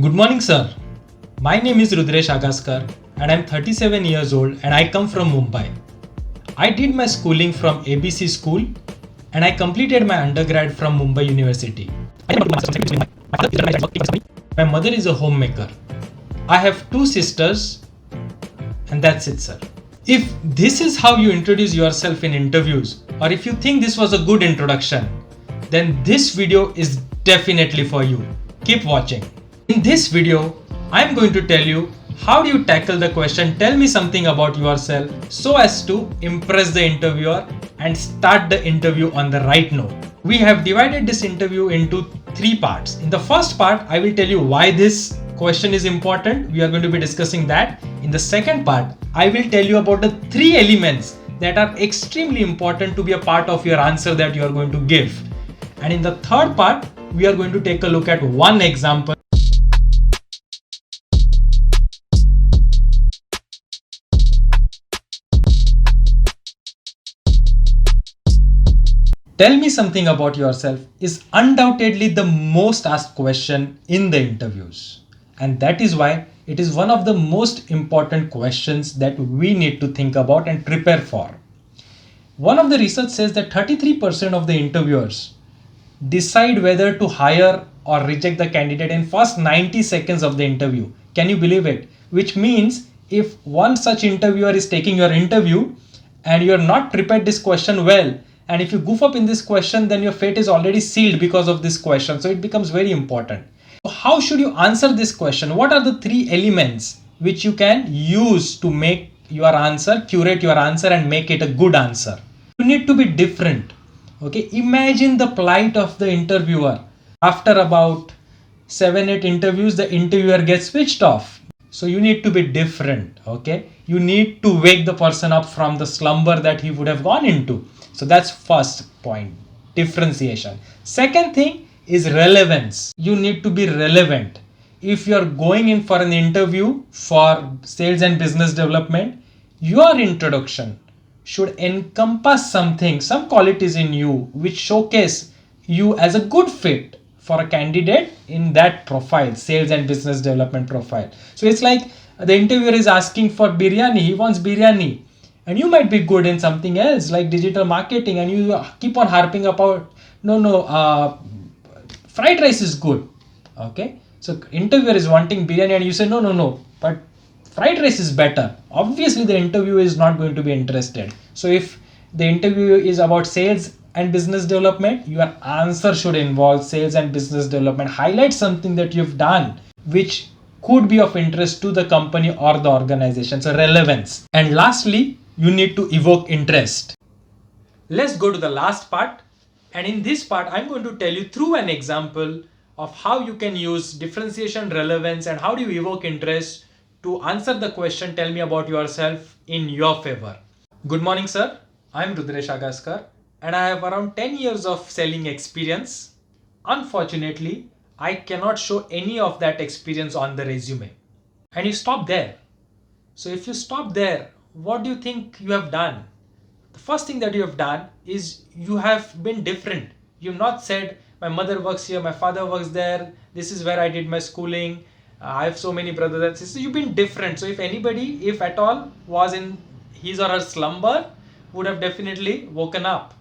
Good morning, sir. My name is Rudresh Agaskar and I'm 37 years old and I come from Mumbai. I did my schooling from ABC School and I completed my undergrad from Mumbai University. My mother is a homemaker. I have two sisters and that's it, sir. If this is how you introduce yourself in interviews, or if you think this was a good introduction, then this video is definitely for you. Keep watching. In this video, I'm going to tell you how do you tackle the question, tell me something about yourself, so as to impress the interviewer and start the interview on the right note. We have divided this interview into three parts. In the first part, I will tell you why this question is important. We are going to be discussing that. In the second part, I will tell you about the three elements that are extremely important to be a part of your answer that you are going to give. And in the third part, we are going to take a look at one example. Tell me something about yourself is undoubtedly the most asked question in the interviews. And that is why it is one of the most important questions that we need to think about and prepare for. One of the research says that 33% of the interviewers decide whether to hire or reject the candidate in first 90 seconds of the interview. Can you believe it? Which means if one such interviewer is taking your interview and you are not prepared this question well, and if you goof up in this question, then your fate is already sealed because of this question. So it becomes very important. So how should you answer this question? What are the three elements which you can use to make your answer, curate your answer and make it a good answer? You need to be different. Okay, imagine the plight of the interviewer. After about 7-8 interviews, the interviewer gets switched off. So you need to be different. Okay, you need to wake the person up from the slumber that he would have gone into. So that's first point, differentiation. Second thing is relevance. You need to be relevant. If you're going in for an interview for sales and business development, your introduction should encompass something, some qualities in you which showcase you as a good fit for a candidate in that profile, sales and business development profile. So it's like the interviewer is asking for biryani, he wants biryani, and you might be good in something else like digital marketing, and you keep on harping about fried rice is good. Okay, so interviewer is wanting biryani and you say no, but fried rice is better. Obviously the interview is not going to be interested. So if the interview is about sales and business development, your answer should involve sales and business development. Highlight something that you've done which could be of interest to the company or the organization. So relevance. And lastly, you need to evoke interest. Let's go to the last part. And in this part, I'm going to tell you through an example of how you can use differentiation, relevance, and how do you evoke interest to answer the question, tell me about yourself in your favor. Good morning, sir. I'm Rudresh Agaskar and I have around 10 years of selling experience. Unfortunately, I cannot show any of that experience on the resume. And you stop there. So if you stop there, what do you think you have done? The first thing that you have done is you have been different. You've not said, my mother works here, my father works there, this is where I did my schooling, I have so many brothers and sisters. You've been different. So if anybody, if at all, was in his or her slumber, would have definitely woken up.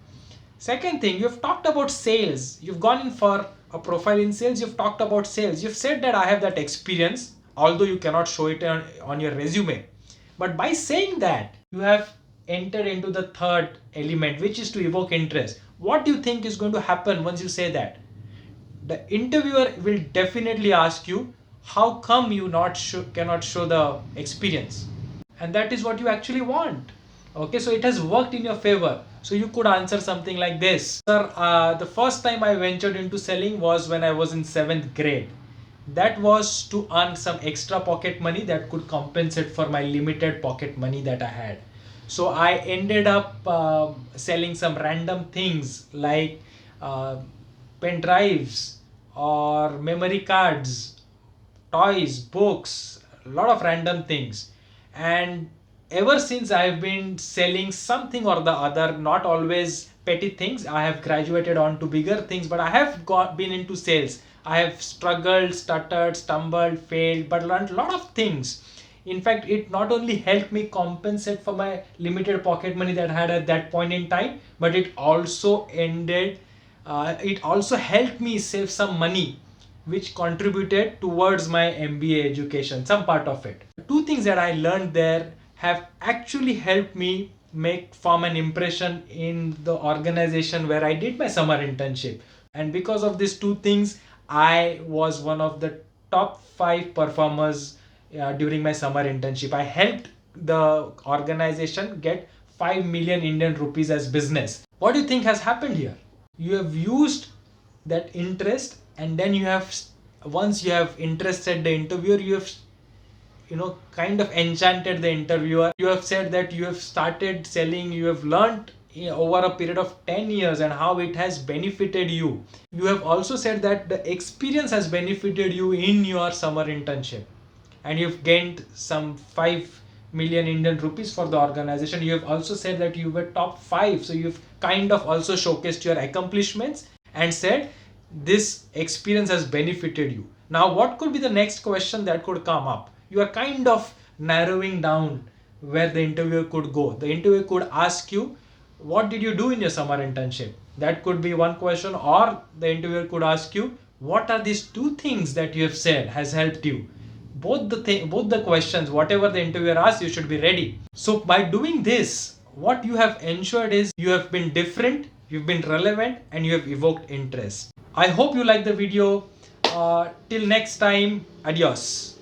Second thing, you've talked about sales. You've gone in for a profile in sales, you've talked about sales. You've said that I have that experience, although you cannot show it on your resume. But by saying that, you have entered into the third element, which is to evoke interest. What do you think is going to happen once you say that? The interviewer will definitely ask you, how come you cannot show the experience? And that is what you actually want. Okay, so it has worked in your favor. So you could answer something like this. Sir, the first time I ventured into selling was when I was in 7th grade. That was to earn some extra pocket money that could compensate for my limited pocket money that I had. So I ended up selling some random things like pen drives or memory cards, toys, books, a lot of random things. And ever since I have been selling something or the other, not always petty things. I have graduated on to bigger things, but I have been into sales. I have struggled, stuttered, stumbled, failed, but learned a lot of things. In fact, it not only helped me compensate for my limited pocket money that I had at that point in time, but it also helped me save some money, which contributed towards my MBA education, some part of it. Two things that I learned there have actually helped me make form an impression in the organization where I did my summer internship. And because of these two things, I was one of the top 5 performers during my summer internship. I helped the organization get 5 million Indian rupees as business. What do you think has happened here? You have used that interest, and then once you have interested the interviewer, you have kind of enchanted the interviewer. You have said that you have started selling, you have learned over a period of 10 years and how it has benefited you. You have also said that the experience has benefited you in your summer internship, and you've gained some 5 million Indian rupees for the organization. You have also said that you were top 5, so you've kind of also showcased your accomplishments and said this experience has benefited you. Now, what could be the next question that could come up? You are kind of narrowing down where the interviewer could go. The interviewer could ask you, what did you do in your summer internship? That could be one question. Or the interviewer could ask you, what are these two things that you have said has helped you? Both the questions, whatever the interviewer asks, you should be ready. So by doing this, what you have ensured is you have been different, you've been relevant, and you have evoked interest. I hope you like the video. Till next time, adios.